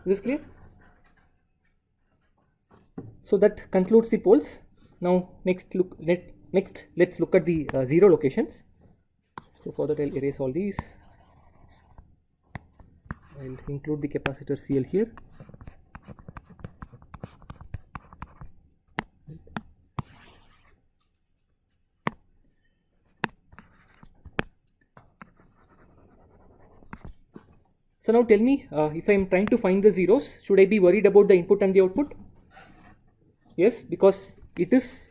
Is this clear? So that concludes the poles. Now let's look at the 0 locations. So for that I'll erase all these. I'll include the capacitor CL here. So now tell me, if I am trying to find the zeros, should I be worried about the input and the output? Yes, because it is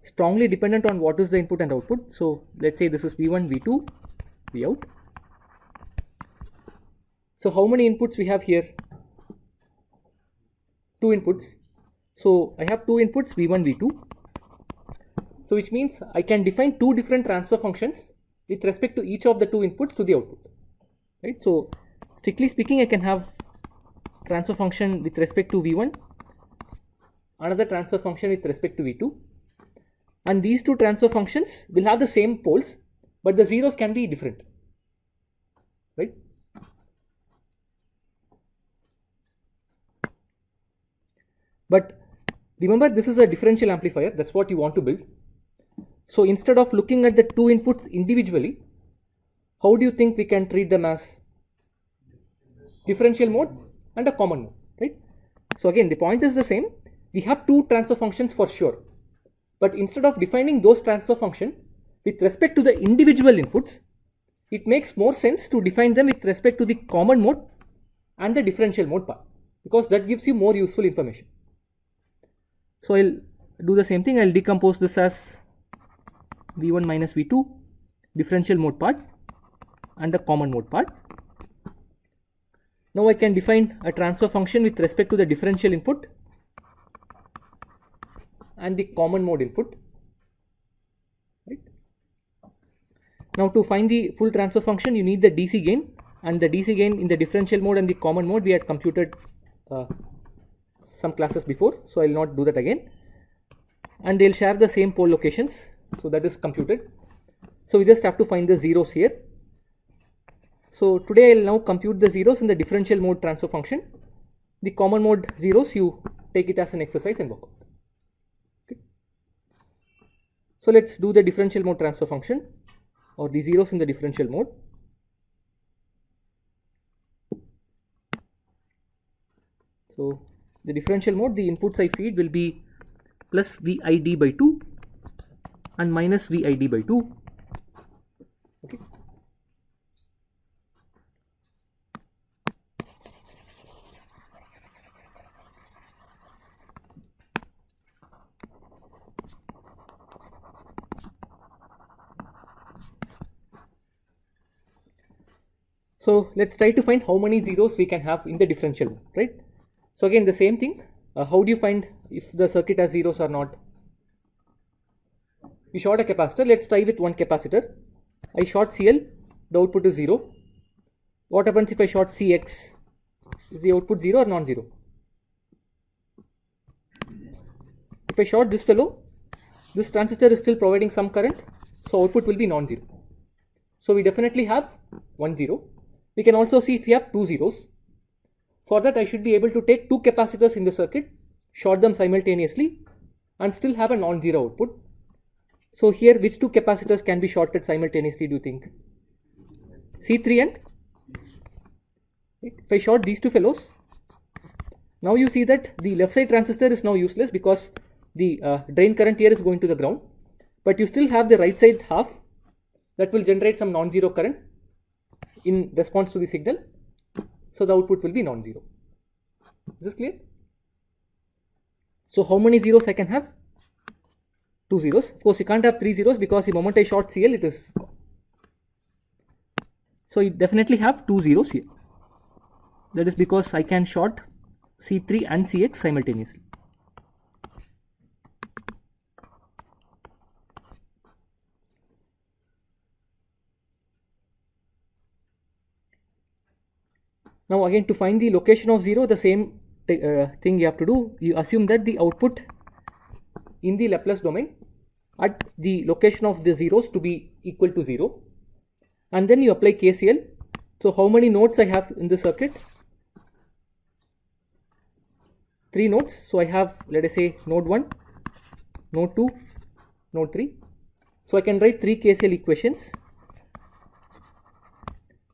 strongly dependent on what is the input and output. So let's say this is V1, V2, Vout. So how many inputs we have here? 2 inputs. So I have 2 inputs, V1, V2. So which means I can define 2 different transfer functions with respect to each of the 2 inputs to the output. Right? So strictly speaking, I can have transfer function with respect to V1, another transfer function with respect to V2, and these 2 transfer functions will have the same poles, but the zeros can be different, right? But remember, this is a differential amplifier, that's what you want to build. So instead of looking at the 2 inputs individually, how do you think we can treat them as differential mode and a common mode, right? So again, the point is the same. We have 2 transfer functions for sure, but instead of defining those transfer function with respect to the individual inputs, it makes more sense to define them with respect to the common mode and the differential mode part, because that gives you more useful information. So I'll do the same thing. I'll decompose this as V1 minus V2, differential mode part and the common mode part. Now I can define a transfer function with respect to the differential input and the common mode input. Right? Now to find the full transfer function, you need the DC gain, and the DC gain in the differential mode and the common mode we had computed some classes before, so I will not do that again. And they'll share the same pole locations, so that is computed. So we just have to find the zeros here. So today I will now compute the zeros in the differential mode transfer function. The common mode zeros, you take it as an exercise and work out. Okay. So let's do the differential mode transfer function, or the zeros in the differential mode. So the differential mode, the inputs I feed will be plus VID by 2 and minus VID by 2. Okay. So let's try to find how many zeros we can have in the differential mode, right? So again, the same thing. How do you find if the circuit has zeros or not? You short a capacitor. Let's try with one capacitor. I short CL, the output is 0. What happens if I short CX? Is the output 0 or non-zero? If I short this fellow, this transistor is still providing some current, so output will be non-zero. So we definitely have 1 0. We can also see if we have 2 zeros. For that, I should be able to take 2 capacitors in the circuit, short them simultaneously, and still have a non-zero output. So here, which 2 capacitors can be shorted simultaneously, do you think? C3 and? If I short these 2 fellows, now you see that the left side transistor is now useless because the drain current here is going to the ground, but you still have the right side half that will generate some non-zero current in response to the signal. So the output will be non-zero. Is this clear? So how many zeros I can have? 2 zeros. Of course, you can't have 3 zeros because the moment I short CL, it is gone. So you definitely have 2 zeros here. That is because I can short C3 and CX simultaneously. Now again, to find the location of 0, the same thing you have to do. You assume that the output in the Laplace domain at the location of the zeros to be equal to 0, and then you apply KCL. So how many nodes I have in the circuit? 3 nodes. So I have, let us say, node 1, node 2, node 3. So I can write 3 KCL equations.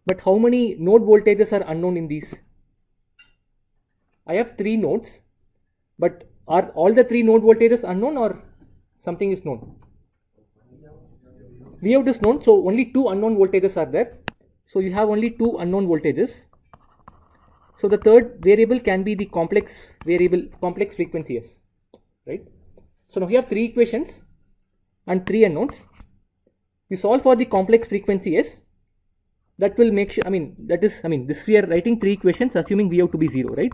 But how many node voltages are unknown in these? I have 3 nodes, but are all the 3 node voltages unknown or something is known? Vout is known, so only 2 unknown voltages are there. So you have only 2 unknown voltages. So the third variable can be the complex frequency S, right? So now you have 3 equations and 3 unknowns. You solve for the complex frequency S. That will make sure, this we are writing 3 equations assuming Vout to be 0, right?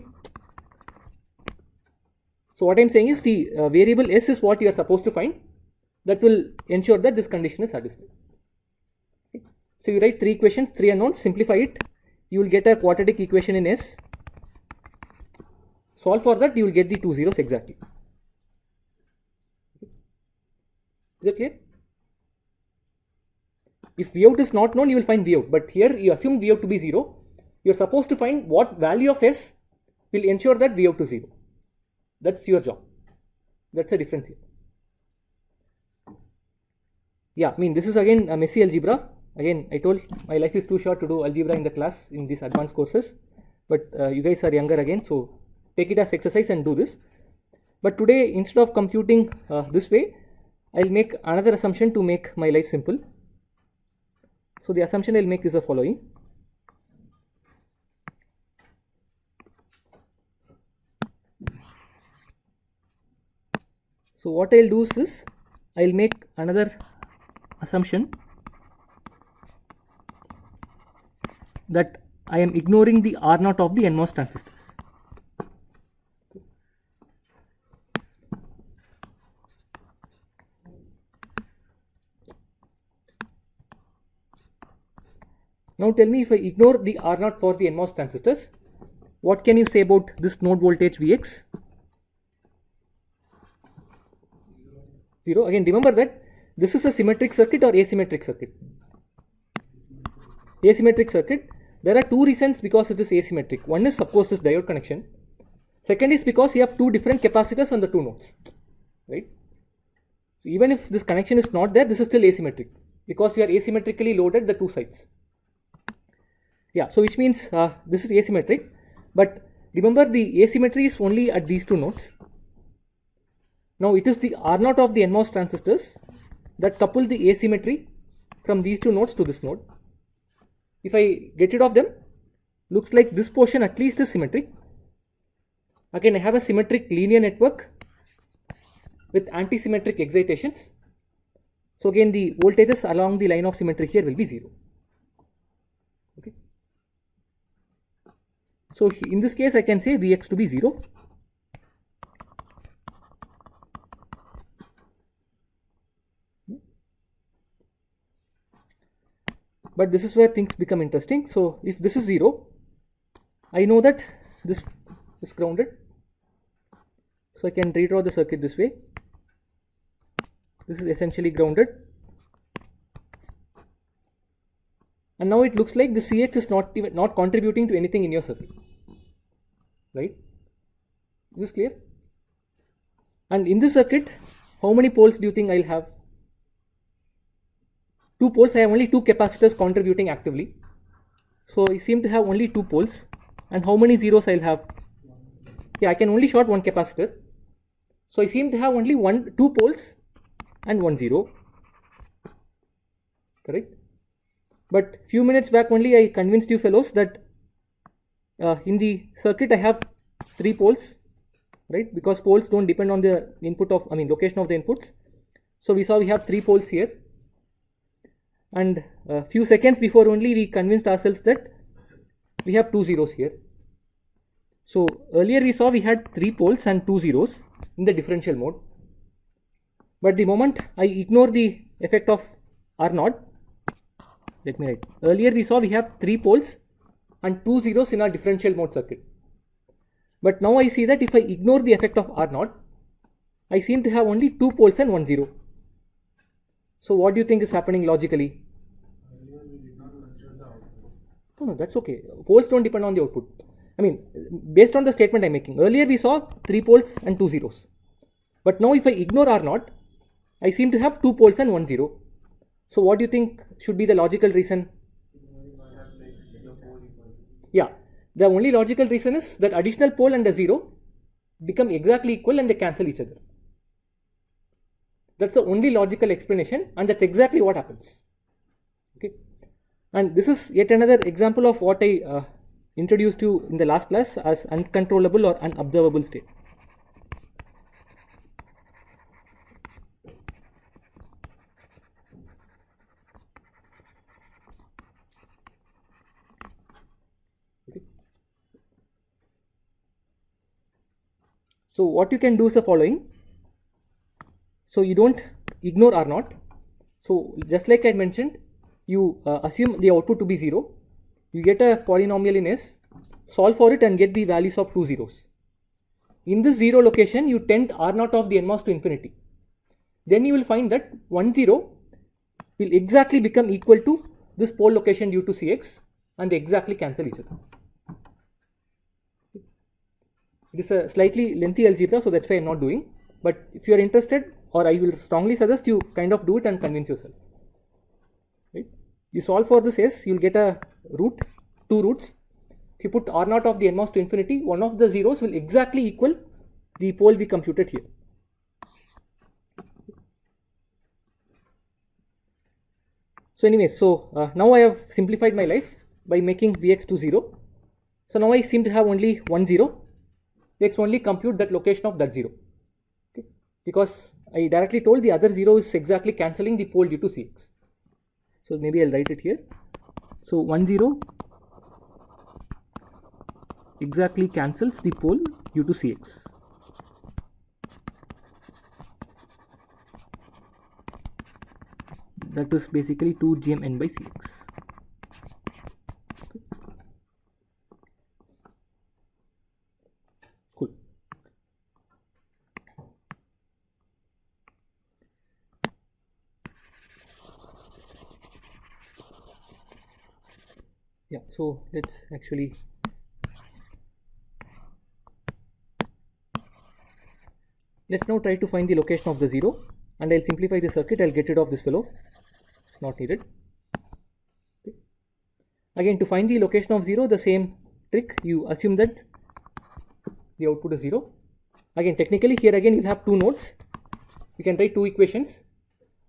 So what I am saying is the variable S is what you are supposed to find. That will ensure that this condition is satisfied. Okay. So you write 3 equations, 3 unknowns, simplify it. You will get a quadratic equation in S. Solve for that, you will get the 2 zeros exactly. Okay. Is that clear? If Vout is not known, you will find Vout. But here you assume Vout to be 0. You are supposed to find what value of S will ensure that Vout to 0. That's your job. That's a difference here. Yeah, this is again a messy algebra. Again, I told my life is too short to do algebra in the class in these advanced courses. But you guys are younger again, so take it as exercise and do this. But today, instead of computing this way, I'll make another assumption to make my life simple. So the assumption I'll make is the following. So what I'll do is this, I'll make another assumption that I am ignoring the R0 of the NMOS transistors. Now tell me, if I ignore the R0 for the NMOS transistors, what can you say about this node voltage Vx? 0. Again, remember that this is a symmetric circuit or asymmetric circuit? Asymmetric circuit. There are 2 reasons because it is asymmetric. One is, of course, this diode connection. Second is because you have 2 different capacitors on the 2 nodes, right? So even if this connection is not there, this is still asymmetric because you are asymmetrically loaded the 2 sides. Yeah, so which means this is asymmetric, but remember the asymmetry is only at these 2 nodes. Now it is the R0 of the NMOS transistors that couple the asymmetry from these 2 nodes to this node. If I get rid of them, looks like this portion at least is symmetric. Again, I have a symmetric linear network with anti-symmetric excitations. So again, the voltages along the line of symmetry here will be 0. Okay. So in this case, I can say Vx to be 0. But this is where things become interesting. So if this is 0, I know that this is grounded. So I can redraw the circuit this way. This is essentially grounded. And now it looks like the Cx is not contributing to anything in your circuit. Right? Is this clear? And in this circuit, how many poles do you think I'll have? 2 poles. I have only 2 capacitors contributing actively. So I seem to have only 2 poles. And how many zeros I'll have? Yeah, I can only short 1 capacitor. So I seem to have only 2 poles and 1 zero. Correct? But few minutes back only I convinced you fellows that in the circuit I have 3 poles, right? Because poles don't depend on the location of the inputs. So we saw we have 3 poles here. And a few seconds before only we convinced ourselves that we have 2 zeros here. So earlier we saw we had 3 poles and 2 zeros in the differential mode. But the moment I ignore the effect of R0, let me write. Earlier we saw we have 3 poles and 2 zeros in our differential mode circuit. But now I see that if I ignore the effect of R0, I seem to have only 2 poles and 1 zero. So what do you think is happening logically? No, that's okay. Poles don't depend on the output. I mean, based on the statement I'm making. Earlier we saw 3 poles and 2 zeros. But now if I ignore R0, I seem to have 2 poles and 1 zero. So what do you think should be the logical reason? Yeah, the only logical reason is that additional pole and a zero become exactly equal and they cancel each other. That's the only logical explanation, and that's exactly what happens. Okay, and this is yet another example of what I introduced you in the last class as uncontrollable or unobservable state. Okay. So what you can do is the following. So you don't ignore R0. So just like I mentioned, you assume the output to be 0. You get a polynomial in S, solve for it and get the values of 2 zeros. In this 0 location, you tend R0 of the NMOS to infinity. Then you will find that 1 0 will exactly become equal to this pole location due to Cx, and they exactly cancel each other. It is a slightly lengthy algebra, so that's why I'm not doing. But if you are interested, or I will strongly suggest you kind of do it and convince yourself. Right? You solve for this S, you'll get a root, 2 roots. If you put R0 of the NMOS to infinity, one of the zeros will exactly equal the pole we computed here. So anyway, now I have simplified my life by making Vx to 0. So now I seem to have only 1 0. Let's only compute that location of that 0. Okay? Because I directly told the other 0 is exactly cancelling the pole due to Cx. So maybe I'll write it here. So 1 0 exactly cancels the pole due to Cx. That is basically 2 GMN by Cx. Okay. Cool. Yeah, so let's actually now try to find the location of the 0, and I'll simplify the circuit. I'll get rid of this fellow. It's not needed. Okay. Again, to find the location of 0, the same trick. You assume that the output is 0. Again, technically here again you'll have 2 nodes. You can write 2 equations,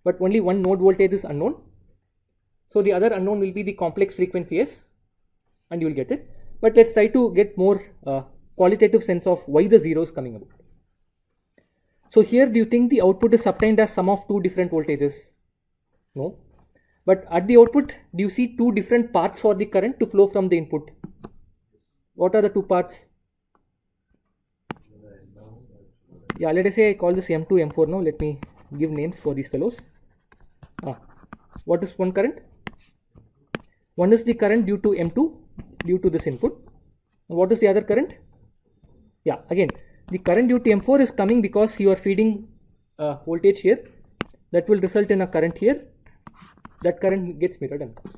but only one node voltage is unknown. So the other unknown will be the complex frequency S, and you will get it. But let's try to get more qualitative sense of why the 0 is coming about. So here, do you think the output is obtained as sum of 2 different voltages? No. But at the output, do you see 2 different paths for the current to flow from the input? What are the 2 paths? Yeah, let us say I call this M2, M4 now. Let me give names for these fellows. What is one current? One is the current due to M2, due to this input. And what is the other current? Yeah, again, the current due to M4 is coming because you are feeding voltage here. That will result in a current here. That current gets mirrored and comes.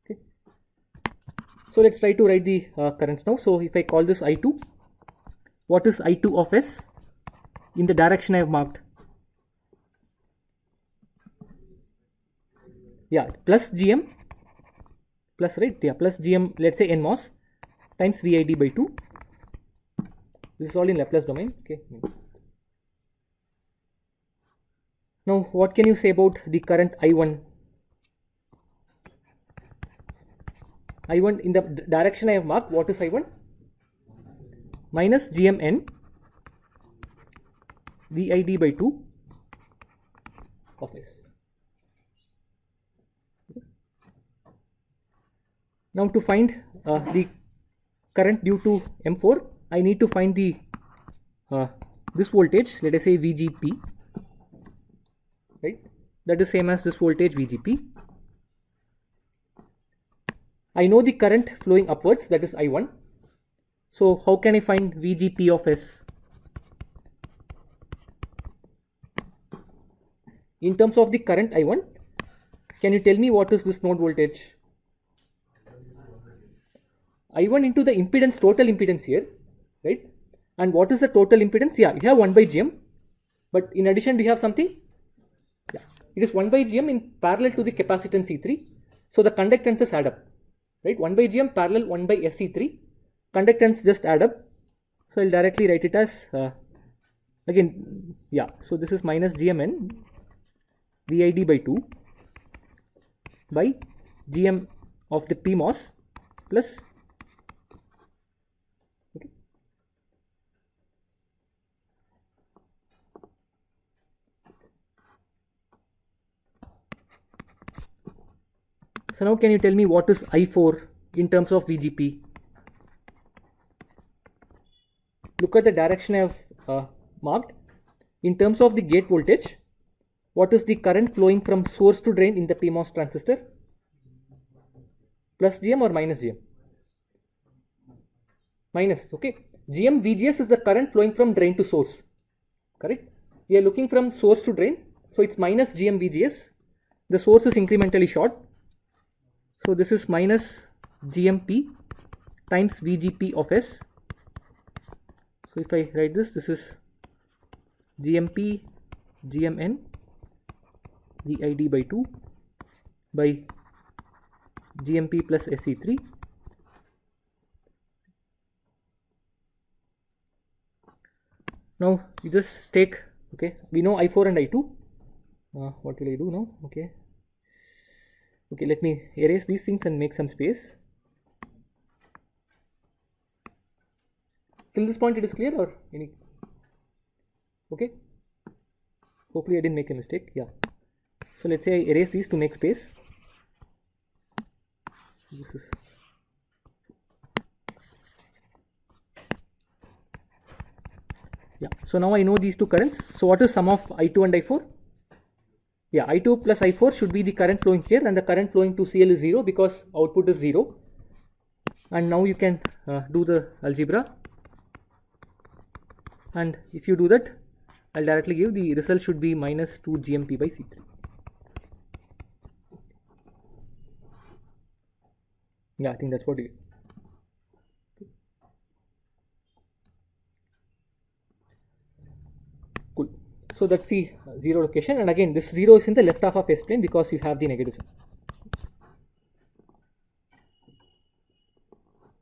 Okay. So let's try to write the currents now. So if I call this I2, what is I2 of S in the direction I have marked? Yeah, plus GM, plus, right? Yeah, plus GM, let's say NMOS times VID by 2. This is all in Laplace domain. Okay. Now, what can you say about the current I1? I1 in the direction I have marked, what is I1? Minus GMN VID by 2 of S. Now, to find the current due to M4, I need to find the this voltage, let us say VGP, right? That is same as this voltage VGP. I know the current flowing upwards, that is I1. So how can I find VGP of S? In terms of the current I1, can you tell me what is this node voltage? I1 into the impedance, total impedance here, right? And what is the total impedance? Yeah, you have 1 by Gm, but in addition we have something. Yeah, it is 1 by Gm in parallel to the capacitance C3. So the conductances add up, right? 1 by Gm parallel 1 by SC3. Conductance just add up. So I'll directly write it as again, yeah. So this is minus Gmn VID by 2 by Gm of the PMOS plus. Okay. So now can you tell me what is I4 in terms of VGP? Look at the direction I have marked. In terms of the gate voltage, what is the current flowing from source to drain in the PMOS transistor? Plus Gm or minus Gm? Minus, okay. Gm VGS is the current flowing from drain to source, correct? We are looking from source to drain, so it's minus Gm VGS. The source is incrementally short, so this is minus GMP times VGP of S. So if I write this, this is GMP GMN VID by 2 by GMP plus SE3 . Now you just take, okay, we know I4 and I2. What will I do now? Okay, let me erase these things and make some space. Till this point it is clear or any? Okay, hopefully I didn't make a mistake. Yeah, so let's say I erase these to make space. This is so now I know these two currents. So what is sum of I2 and I4? Yeah, I2 plus I4 should be the current flowing here, and the current flowing to CL is 0 because output is 0. And now you can do the algebra, and if you do that, I'll directly give the result should be minus 2 GMP by C3. Yeah, I think that's what you. Cool. So that's the 0 location, and again this 0 is in the left half of S plane because you have the negative sign.